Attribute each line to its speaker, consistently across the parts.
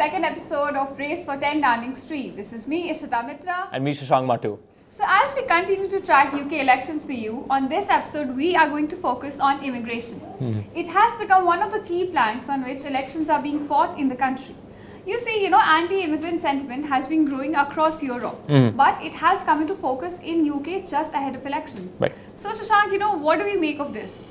Speaker 1: second episode of Race for 10 Downing Street. This is me, Ishita Mitra.
Speaker 2: And me, Shashank Matu.
Speaker 1: So as we continue to track UK elections for you, on this episode we are going to focus on immigration. It has become one of the key planks on which elections are being fought in the country. You see, anti-immigrant sentiment has been growing across Europe, but it has come into focus in UK just ahead of elections.
Speaker 2: Right.
Speaker 1: So Shashank, what do we make of this?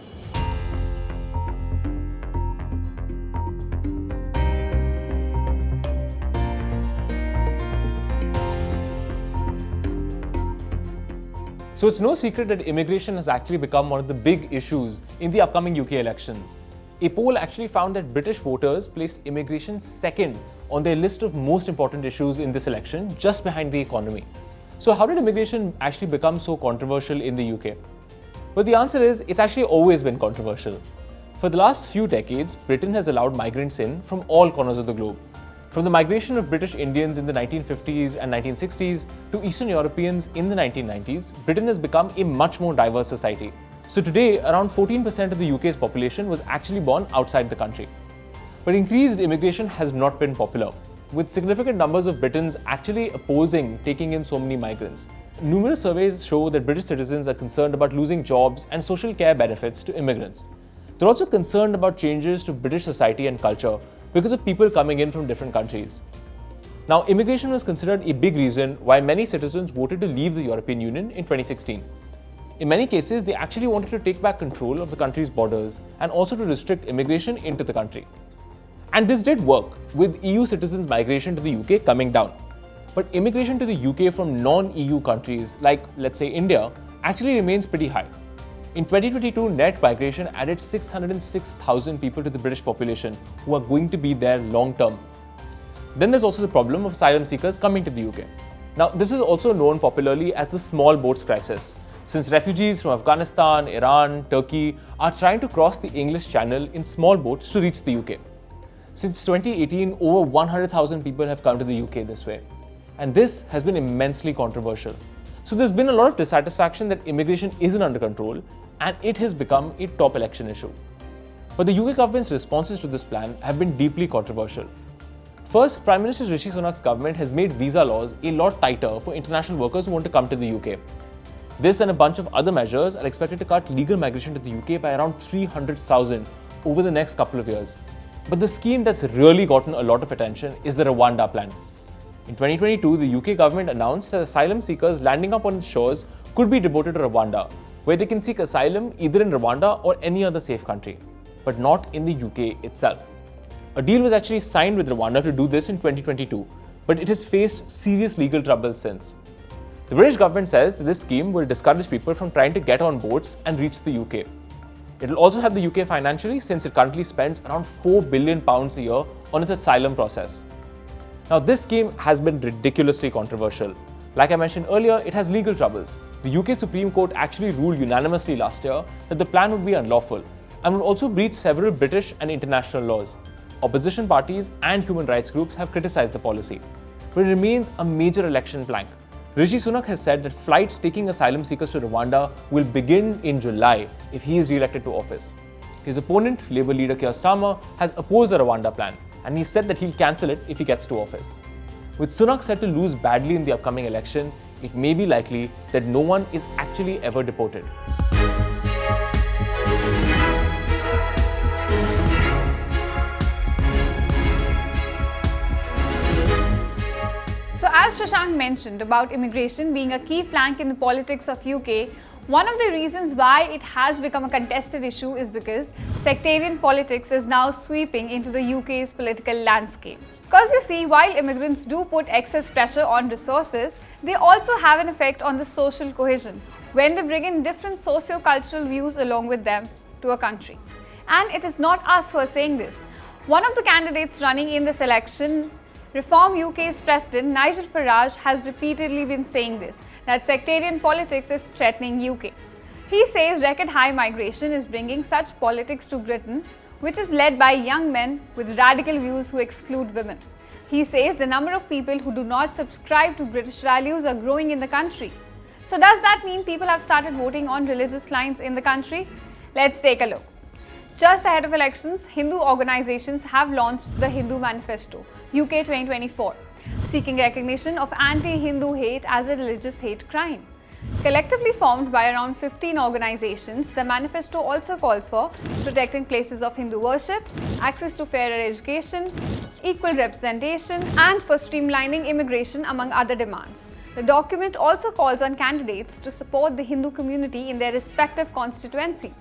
Speaker 2: So it's no secret that immigration has actually become one of the big issues in the upcoming UK elections. A poll actually found that British voters placed immigration second on their list of most important issues in this election, just behind the economy. So how did immigration actually become so controversial in the UK? Well, the answer is it's actually always been controversial. For the last few decades, Britain has allowed migrants in from all corners of the globe. From the migration of British Indians in the 1950s and 1960s to Eastern Europeans in the 1990s, Britain has become a much more diverse society. So today, around 14% of the UK's population was actually born outside the country. But increased immigration has not been popular, with significant numbers of Britons actually opposing taking in so many migrants. Numerous surveys show that British citizens are concerned about losing jobs and social care benefits to immigrants. They're also concerned about changes to British society and culture because of people coming in from different countries. Now, immigration was considered a big reason why many citizens voted to leave the European Union in 2016. In many cases, they actually wanted to take back control of the country's borders and also to restrict immigration into the country. And this did work, with EU citizens' migration to the UK coming down. But immigration to the UK from non-EU countries, like let's say India, actually remains pretty high. In 2022, net migration added 606,000 people to the British population who are going to be there long term. Then there's also the problem of asylum seekers coming to the UK. Now, this is also known popularly as the small boats crisis, since refugees from Afghanistan, Iran, Turkey are trying to cross the English Channel in small boats to reach the UK. Since 2018, over 100,000 people have come to the UK this way. And this has been immensely controversial. So there's been a lot of dissatisfaction that immigration isn't under control, and it has become a top election issue. But the UK government's responses to this plan have been deeply controversial. First, Prime Minister Rishi Sunak's government has made visa laws a lot tighter for international workers who want to come to the UK. This and a bunch of other measures are expected to cut legal migration to the UK by around 300,000 over the next couple of years. But the scheme that's really gotten a lot of attention is the Rwanda plan. In 2022, the UK government announced that asylum seekers landing up on its shores could be deported to Rwanda, where they can seek asylum either in Rwanda or any other safe country, but not in the UK itself. A deal was actually signed with Rwanda to do this in 2022, but it has faced serious legal trouble since. The British government says that this scheme will discourage people from trying to get on boats and reach the UK. It will also help the UK financially, since it currently spends around £4 billion a year on its asylum process. Now, this scheme has been ridiculously controversial. Like I mentioned earlier, it has legal troubles. The UK Supreme Court actually ruled unanimously last year that the plan would be unlawful and would also breach several British and international laws. Opposition parties and human rights groups have criticized the policy, but it remains a major election plank. Rishi Sunak has said that flights taking asylum seekers to Rwanda will begin in July if he is re-elected to office. His opponent, Labour leader Keir Starmer, has opposed the Rwanda plan, and he said that he'll cancel it if he gets to office. With Sunak set to lose badly in the upcoming election, it may be likely that no one is actually ever deported.
Speaker 1: So as Shashank mentioned about immigration being a key plank in the politics of UK, one of the reasons why it has become a contested issue is because sectarian politics is now sweeping into the UK's political landscape. Because you see, while immigrants do put excess pressure on resources, they also have an effect on the social cohesion when they bring in different socio-cultural views along with them to a country. And it is not us who are saying this. One of the candidates running in this election, Reform UK's president Nigel Farage, has repeatedly been saying this, that sectarian politics is threatening UK. He says record high migration is bringing such politics to Britain, which is led by young men with radical views who exclude women. He says the number of people who do not subscribe to British values are growing in the country. So does that mean people have started voting on religious lines in the country? Let's take a look. Just ahead of elections, Hindu organizations have launched the Hindu Manifesto, UK 2024, seeking recognition of anti-Hindu hate as a religious hate crime. Collectively formed by around 15 organizations, the manifesto also calls for protecting places of Hindu worship, access to fairer education, equal representation, and for streamlining immigration, among other demands. The document also calls on candidates to support the Hindu community in their respective constituencies.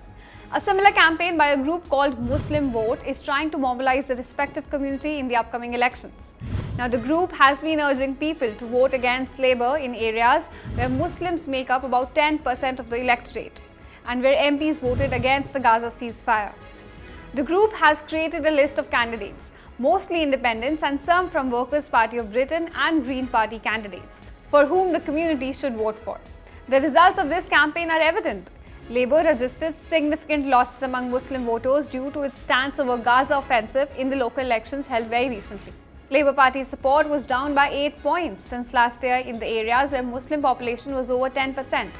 Speaker 1: A similar campaign by a group called Muslim Vote is trying to mobilize the respective community in the upcoming elections. Now, the group has been urging people to vote against Labour in areas where Muslims make up about 10% of the electorate and where MPs voted against the Gaza ceasefire. The group has created a list of candidates, mostly independents and some from Workers' Party of Britain and Green Party candidates, for whom the community should vote for. The results of this campaign are evident. Labour registered significant losses among Muslim voters due to its stance over Gaza offensive in the local elections held very recently. Labour Party's support was down by 8 points since last year in the areas where Muslim population was over 10%.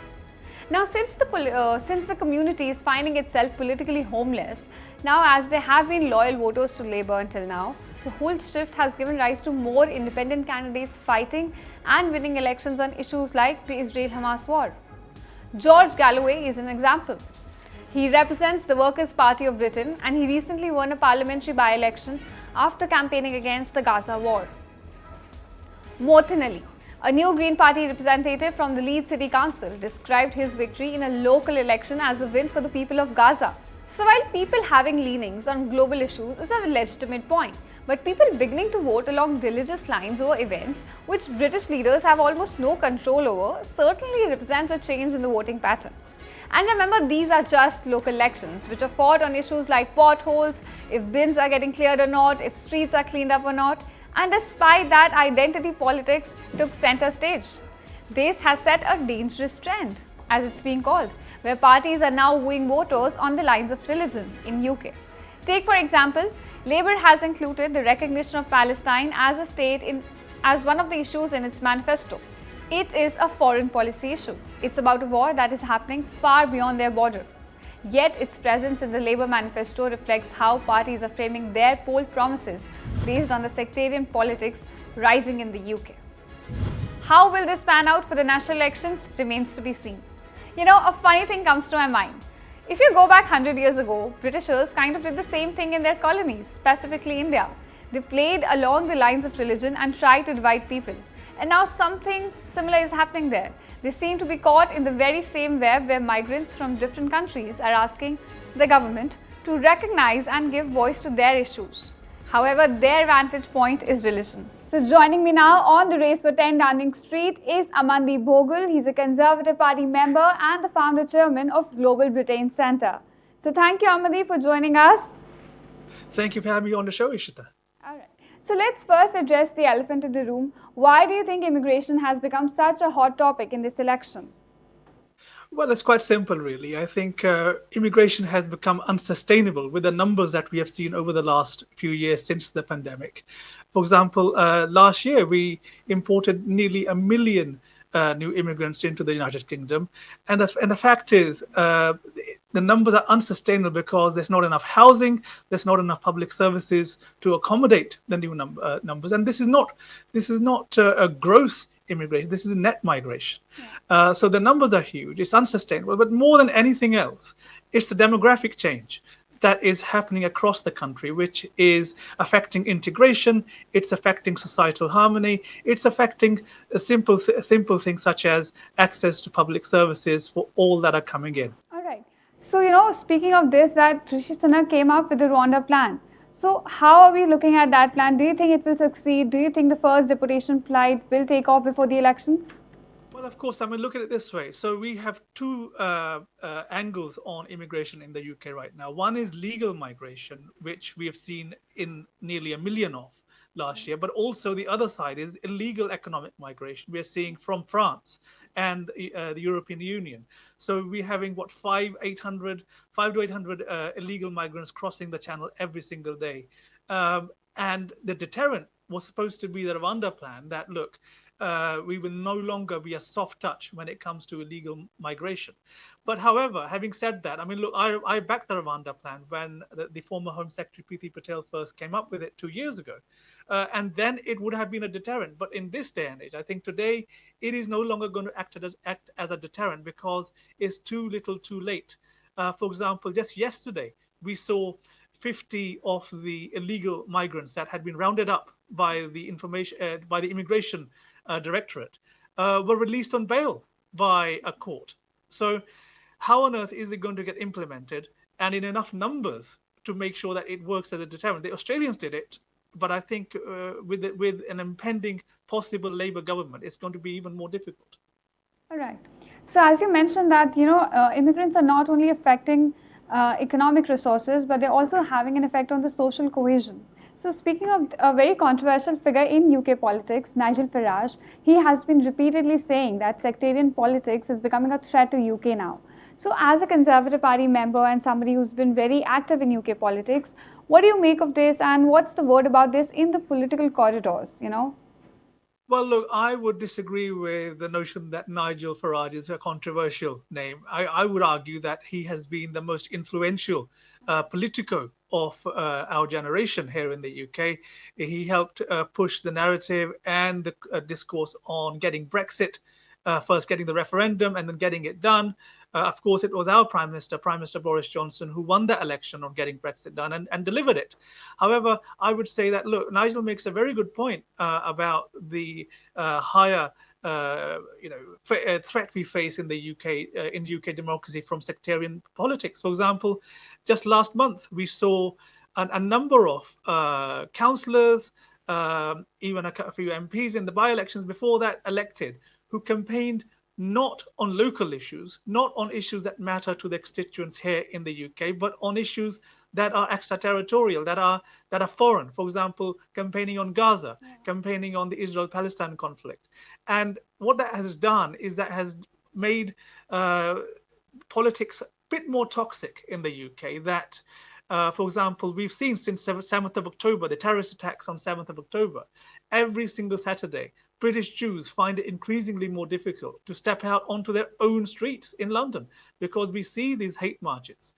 Speaker 1: Now, since the community is finding itself politically homeless, now as they have been loyal voters to Labour until now, the whole shift has given rise to more independent candidates fighting and winning elections on issues like the Israel-Hamas war. George Galloway is an example. He represents the Workers' Party of Britain and he recently won a parliamentary by-election after campaigning against the Gaza war. Mothin Ali, a new Green Party representative from the Leeds City Council, described his victory in a local election as a win for the people of Gaza. So while people having leanings on global issues is a legitimate point, but people beginning to vote along religious lines over events which British leaders have almost no control over certainly represents a change in the voting pattern. And remember, these are just local elections which are fought on issues like potholes, if bins are getting cleared or not, if streets are cleaned up or not. And despite that, identity politics took center stage. This has set a dangerous trend, as it's being called, where parties are now wooing voters on the lines of religion in UK. Take for example, Labour has included the recognition of Palestine as a state as one of the issues in its manifesto. It is a foreign policy issue. It's about a war that is happening far beyond their border. Yet its presence in the Labour manifesto reflects how parties are framing their poll promises based on the sectarian politics rising in the UK. How will this pan out for the national elections remains to be seen. You know, a funny thing comes to my mind. If you go back 100 years ago, Britishers kind of did the same thing in their colonies, specifically India. They played along the lines of religion and tried to divide people. And now something similar is happening there. They seem to be caught in the very same web where migrants from different countries are asking the government to recognize and give voice to their issues. However, their vantage point is religion. So joining me now on the race for 10 Downing Street is Amandeep Bhogal. He's a Conservative Party member and the founder chairman of Global Britain Centre. So thank you, Amandeep, for joining us.
Speaker 3: Thank you for having me on the show, Ishita.
Speaker 1: All right. So let's first address the elephant in the room. Why do you think immigration has become such a hot topic in this election?
Speaker 3: Well, it's quite simple, really. I think immigration has become unsustainable with the numbers that we have seen over the last few years since the pandemic. For example, last year we imported nearly 1 million new immigrants into the United Kingdom. And the fact is, the numbers are unsustainable because there's not enough housing, there's not enough public services to accommodate the new numbers. And this is not a gross immigration, this is a net migration. So the numbers are huge, it's unsustainable. But more than anything else, it's the demographic change that is happening across the country, which is affecting integration, it's affecting societal harmony, it's affecting simple things such as access to public services for all that are coming in.
Speaker 1: All right. So, speaking of this, that Rishi Sunak came up with the Rwanda plan. So, how are we looking at that plan? Do you think it will succeed? Do you think the first deportation flight will take off before the elections?
Speaker 3: Well, of course, look at it this way. So we have two angles on immigration in the UK right now. One is legal migration, which we have seen in nearly 1 million of last year. But also the other side is illegal economic migration. We're seeing from France and the European Union. So we're having, 5 to 800 illegal migrants crossing the channel every single day. And the deterrent was supposed to be the Rwanda plan that, look, we will no longer be a soft touch when it comes to illegal migration. But however, having said that, I mean, look, I backed the Rwanda plan when the former Home Secretary Preeti Patel first came up with it 2 years ago. And then it would have been a deterrent. But in this day and age, I think today it is no longer going to act as a deterrent because it's too little too late. For example, just yesterday, we saw 50 of the illegal migrants that had been rounded up by the immigration directorate were released on bail by a court. So, how on earth is it going to get implemented and in enough numbers to make sure that it works as a deterrent? The Australians did it, but I think with an impending possible Labour government, it's going to be even more difficult.
Speaker 1: All right. So as you mentioned that, immigrants are not only affecting economic resources, but they're also having an effect on the social cohesion. So speaking of a very controversial figure in UK politics, Nigel Farage, he has been repeatedly saying that sectarian politics is becoming a threat to UK now. So as a Conservative Party member and somebody who's been very active in UK politics, what do you make of this and what's the word about this in the political corridors,
Speaker 3: Well, look, I would disagree with the notion that Nigel Farage is a controversial name. I would argue that he has been the most influential politico of our generation here in the UK. He helped push the narrative and the discourse on getting Brexit, first getting the referendum and then getting it done. Of course, it was our Prime Minister Boris Johnson, who won the election on getting Brexit done and delivered it. However, I would say that, look, Nigel makes a very good point about the higher threat we face in the UK democracy from sectarian politics. For example, just last month, we saw a number of councillors, even a few MPs in the by-elections before that elected, who campaigned not on local issues, not on issues that matter to the constituents here in the UK, but on issues that are extraterritorial, that are foreign. For example, campaigning on Gaza, campaigning on the Israel-Palestine conflict. And what that has done is that has made politics a bit more toxic in the UK. That, for example, we've seen since 7th of October, the terrorist attacks on 7th of October, every single Saturday, British Jews find it increasingly more difficult to step out onto their own streets in London because we see these hate marches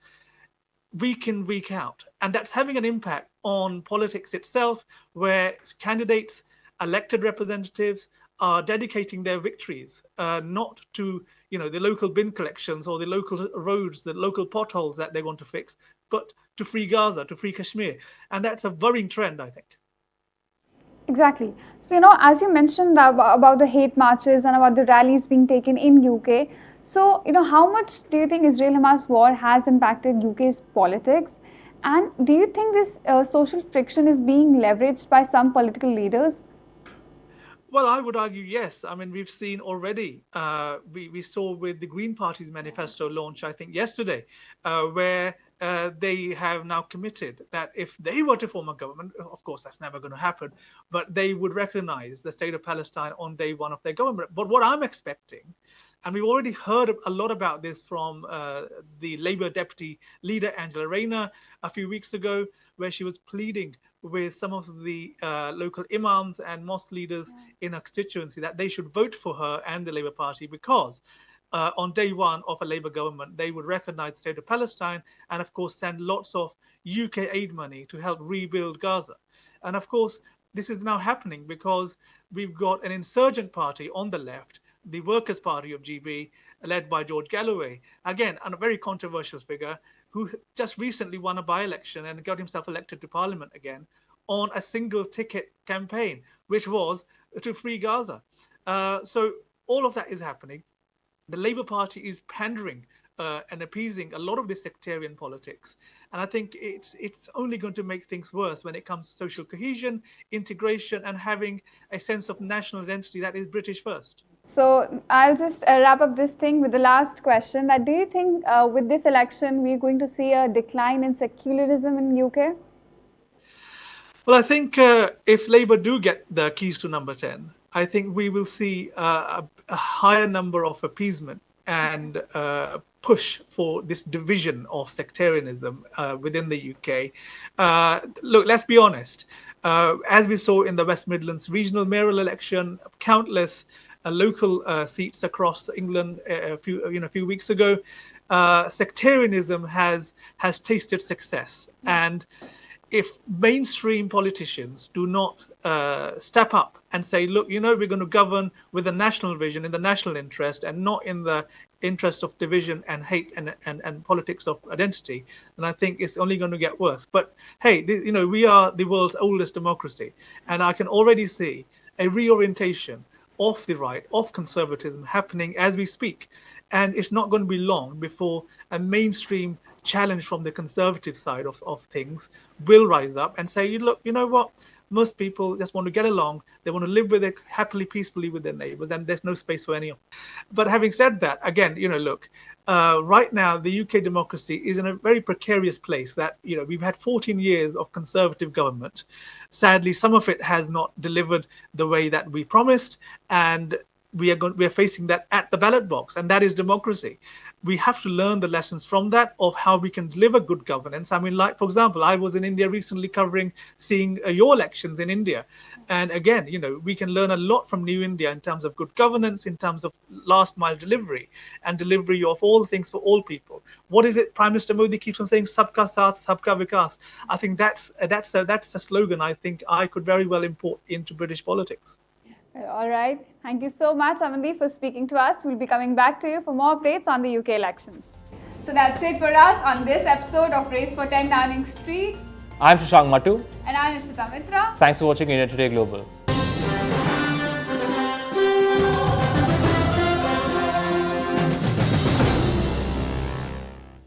Speaker 3: week in, week out. And that's having an impact on politics itself, where candidates, elected representatives are dedicating their victories not to the local bin collections or the local roads, the local potholes that they want to fix, but to free Gaza, to free Kashmir. And that's a worrying trend, I think.
Speaker 1: Exactly. So, as you mentioned about the hate marches and about the rallies being taken in UK, so, how much do you think Israel-Hamas war has impacted UK's politics? And do you think this social friction is being leveraged by some political leaders?
Speaker 3: Well, I would argue yes. I mean, we've seen already, we saw with the Green Party's manifesto launch, I think yesterday, where they have now committed that if they were to form a government, of course, that's never going to happen, but they would recognize the state of Palestine on day one of their government. But what I'm expecting, and we've already heard a lot about this from the Labour deputy leader, Angela Rayner, a few weeks ago, where she was pleading with some of the local imams and mosque leaders in her constituency that they should vote for her and the Labour Party because on day one of a Labour government, they would recognize the state of Palestine and, of course, send lots of UK aid money to help rebuild Gaza. And, of course, this is now happening because we've got an insurgent party on the left, the Workers' Party of GB, led by George Galloway, again, a very controversial figure who just recently won a by-election and got himself elected to Parliament again on a single ticket campaign, which was to free Gaza. So all of that is happening. The Labour Party is pandering and appeasing a lot of this sectarian politics. And I think it's only going to make things worse when it comes to social cohesion, integration, and having a sense of national identity that is British first.
Speaker 1: So I'll just wrap up this thing with the last question. That do you think with this election we're going to see a decline in secularism in UK?
Speaker 3: Well, I think if Labour do get the keys to number 10, I think we will see a higher number of appeasement and push for this division of sectarianism within the UK. Look, let's be honest. As we saw in the West Midlands regional mayoral election, countless local seats across England a few weeks ago, sectarianism has tasted success. And if mainstream politicians do not step up and say, look, we're going to govern with a national vision, in the national interest, and not in the interest of division and hate and politics of identity, then I think it's only going to get worse. But hey, we are the world's oldest democracy, and I can already see a reorientation of the right, of conservatism happening as we speak. And it's not going to be long before a mainstream challenge from the conservative side of things will rise up and say, look, you know what? Most people just want to get along. They want to live with it happily, peacefully with their neighbors, and there's no space for any of them. But having said that, again, look, right now the UK democracy is in a very precarious place. That we've had 14 years of conservative government. Sadly, some of it has not delivered the way that we promised, and we are facing that at the ballot box, and that is democracy. We have to learn the lessons from that of how we can deliver good governance. I mean, like, for example, I was in India recently seeing your elections in India. And again, we can learn a lot from New India in terms of good governance, in terms of last mile delivery and delivery of all things for all people. What is it Prime Minister Modi keeps on saying? Sabka Saath, Sabka Vikas. I think that's a slogan I think I could very well import into British politics.
Speaker 1: All right. Thank you so much, Amandeep, for speaking to us. We'll be coming back to you for more updates on the UK elections. So that's it for us on this episode of Race for 10 Downing Street.
Speaker 2: I'm Shashank Mattu.
Speaker 1: And I'm Nishita Mitra.
Speaker 2: Thanks for watching India Today Global.